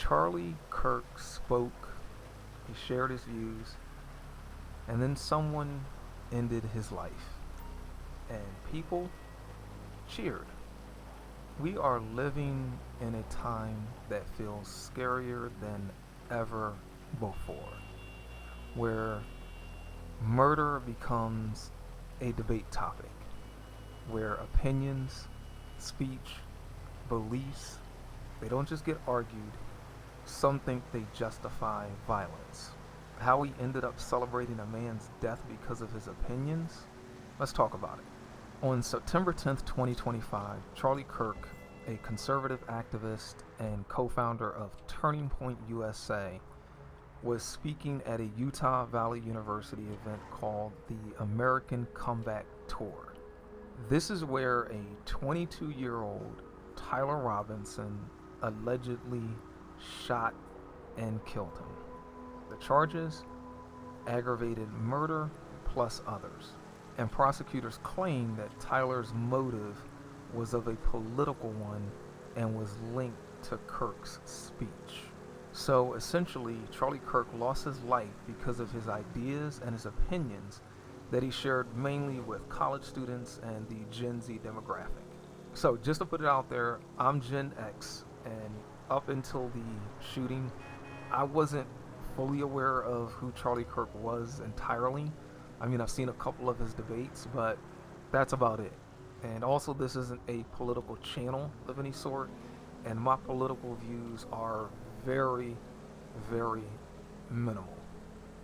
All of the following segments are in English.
Charlie Kirk spoke, he shared his views, and then someone ended his life. And people cheered. We are living in a time that feels scarier than ever before, where murder becomes a debate topic, where opinions, speech, beliefs, they don't just get argued, some think they justify violence. How we ended up celebrating a man's death because of his opinions? Let's talk about it. On September 10th, 2025, Charlie Kirk, a conservative activist and co founder of Turning Point USA, was speaking at a Utah Valley University event called the American Comeback Tour. This is where a 22-year-old Tyler Robinson allegedly shot and killed him. The charges: aggravated murder plus others. And prosecutors claim that Tyler's motive was of a political one and was linked to Kirk's speech. So essentially, Charlie Kirk lost his life because of his ideas and his opinions that he shared mainly with college students and the Gen Z demographic. So just to put it out there, I'm Gen X, and up until the shooting, I wasn't fully aware of who Charlie Kirk was entirely. I mean, I've seen a couple of his debates, but that's about it. And also, this isn't a political channel of any sort, and my political views are very, very minimal.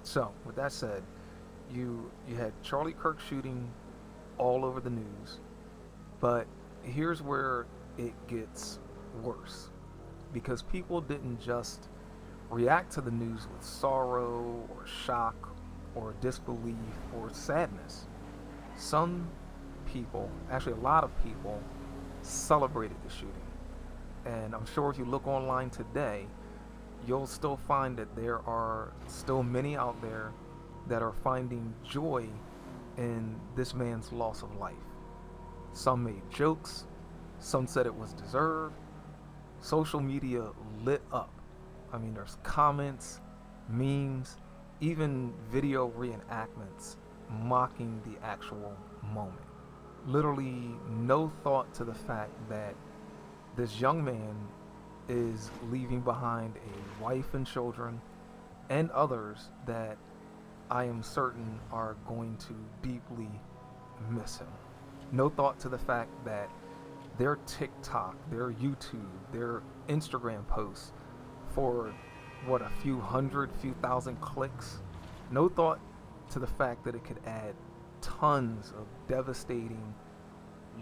So, with that said, you had Charlie Kirk shooting all over the news, but here's where it gets worse, because people didn't just react to the news with sorrow or shock or disbelief or sadness. Some people, actually a lot of people, celebrated the shooting. And I'm sure if you look online today, you'll still find that there are still many out there that are finding joy in this man's loss of life. Some made jokes, some said it was deserved. Social media lit up. I mean, there's comments, memes, even video reenactments mocking the actual moment. Literally no thought to the fact that this young man is leaving behind a wife and children and others that I am certain are going to deeply miss him. No thought to the fact that their TikTok, their YouTube, their Instagram posts for what, a few hundred, few thousand clicks. No thought to the fact that it could add tons of devastating,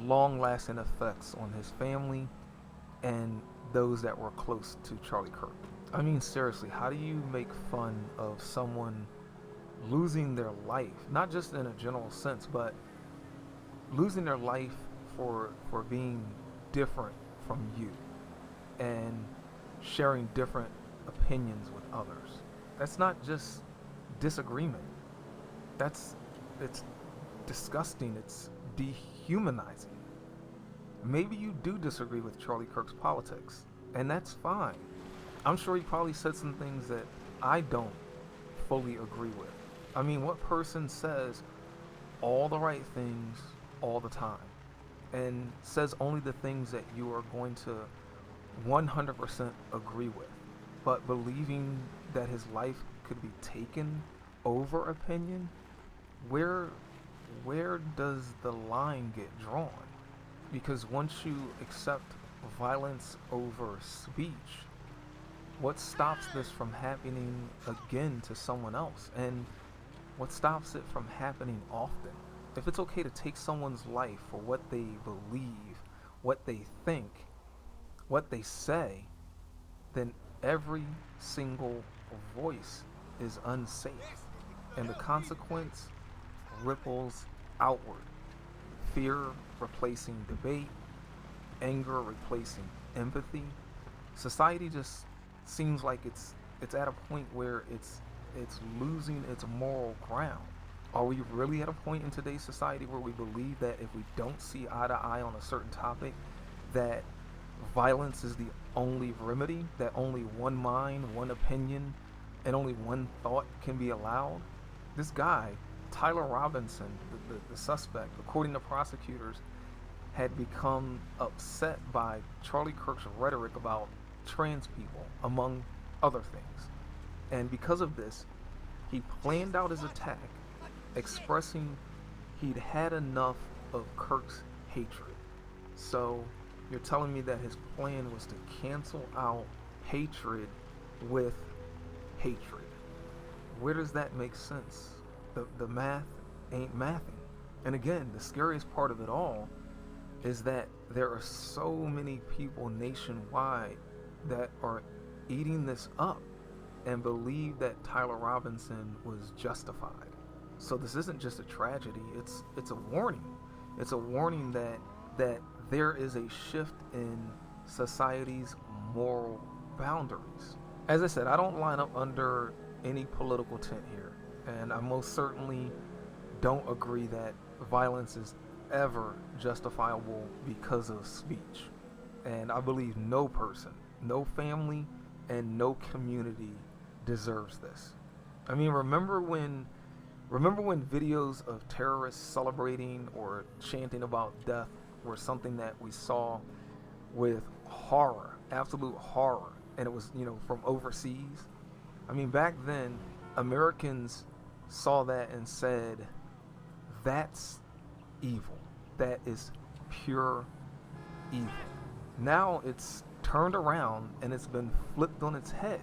long-lasting effects on his family and those that were close to Charlie Kirk. I mean, seriously, how do you make fun of someone losing their life, not just in a general sense, but losing their life for being different from you and sharing different opinions with others? That's not just disagreement. It's disgusting. It's dehumanizing. Maybe you do disagree with Charlie Kirk's politics, and that's fine. I'm sure he probably said some things that I don't fully agree with. I mean, what person says all the right things all the time and says only the things that you are going to 100% agree with, but believing that his life could be taken over opinion? Where does the line get drawn? Because once you accept violence over speech, what stops this from happening again to someone else? And what stops it from happening often? If it's okay to take someone's life for what they believe, what they think, what they say, then every single voice is unsafe. And the consequence ripples outward. Fear replacing debate, anger replacing empathy. Society just seems like it's at a point where it's losing its moral ground. Are we really at a point in today's society where we believe that if we don't see eye to eye on a certain topic, that violence is the only remedy, that only one mind, one opinion, and only one thought can be allowed. This guy, Tyler Robinson, the suspect, according to prosecutors, had become upset by Charlie Kirk's rhetoric about trans people, among other things. And because of this, he planned out his attack, expressing he'd had enough of Kirk's hatred. So you're telling me that his plan was to cancel out hatred with hatred. Where does that make sense? The math ain't mathing. And again, the scariest part of it all is that there are so many people nationwide that are eating this up and believe that Tyler Robinson was justified. So this isn't just a tragedy, it's a warning. It's a warning that there is a shift in society's moral boundaries. As I said, I don't line up under any political tent here, and I most certainly don't agree that violence is ever justifiable because of speech. And I believe no person, no family, and no community deserves this. I mean, remember when videos of terrorists celebrating or chanting about death were something that we saw with horror, absolute horror, and it was, from overseas? I mean, back then, Americans saw that and said, that's evil. That is pure evil. Now it's turned around and it's been flipped on its head.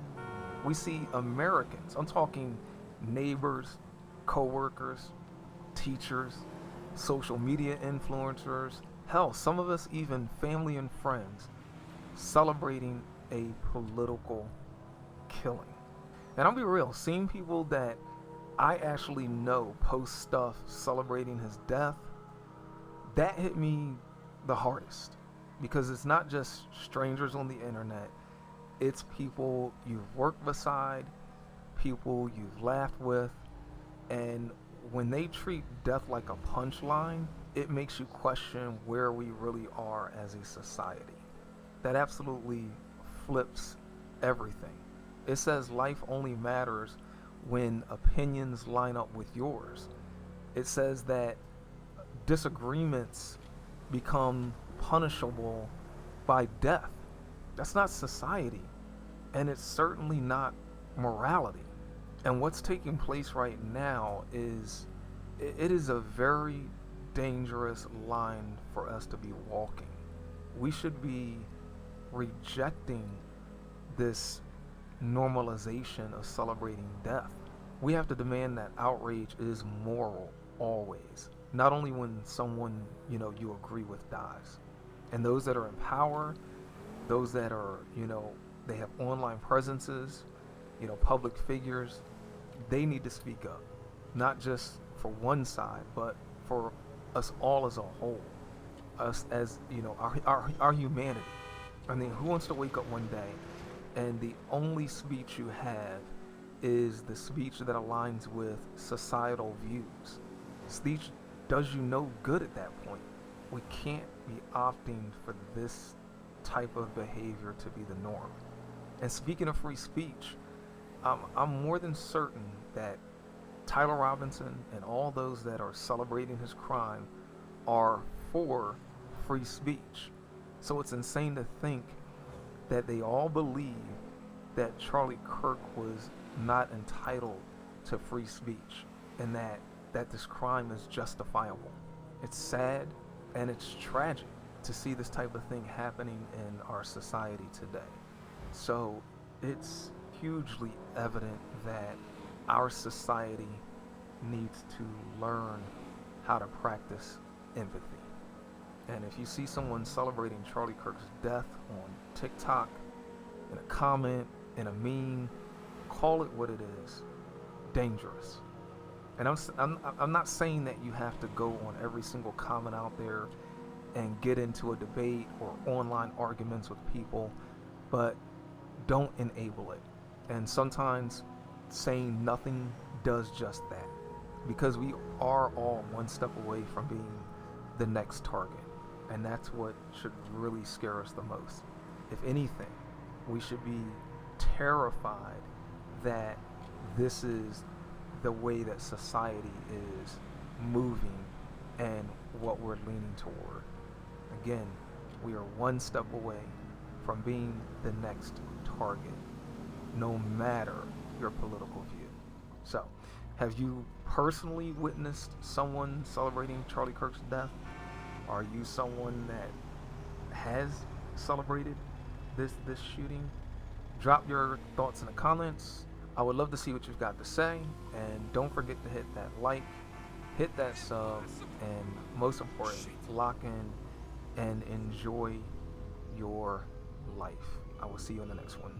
We see Americans, I'm talking neighbors, co-workers, teachers, social media influencers, hell, some of us even family and friends, celebrating a political killing. And I'll be real, seeing people that I actually know post stuff celebrating his death, that hit me the hardest. Because it's not just strangers on the internet, it's people you've worked beside, people you've laughed with, and when they treat death like a punchline, it makes you question where we really are as a society. That absolutely flips everything. It says life only matters when opinions line up with yours. It says that disagreements become punishable by death. That's not society, and it's certainly not morality. And what's taking place right now is it is a very dangerous line for us to be walking. We should be rejecting this normalization of celebrating death. We have to demand that outrage is moral always, not only when someone you agree with dies. And those that are in power, those that are they have online presences, public figures, they need to speak up, not just for one side, but for us all as a whole, us as our humanity. I mean, who wants to wake up one day and the only speech you have is the speech that aligns with societal views? Speech does you no good at that point. We can't be opting for this type of behavior to be the norm. And speaking of free speech, I'm more than certain that Tyler Robinson and all those that are celebrating his crime are for free speech. So it's insane to think that they all believe that Charlie Kirk was not entitled to free speech and that this crime is justifiable. It's sad and it's tragic to see this type of thing happening in our society today. So it's hugely evident that our society needs to learn how to practice empathy. And if you see someone celebrating Charlie Kirk's death on TikTok, in a comment, in a meme, call it what it is: dangerous. And I'm not saying that you have to go on every single comment out there and get into a debate or online arguments with people, but don't enable it. And sometimes saying nothing does just that, because we are all one step away from being the next target. And that's what should really scare us the most. If anything, we should be terrified that this is the way that society is moving and what we're leaning toward. Again, we are one step away from being the next target, no matter your political view. So, have you personally witnessed someone celebrating Charlie Kirk's death? Are you someone that has celebrated this shooting? Drop your thoughts in the comments. I would love to see what you've got to say, and don't forget to hit that like, hit that sub, and most importantly, lock in and enjoy your life. I will see you in the next one.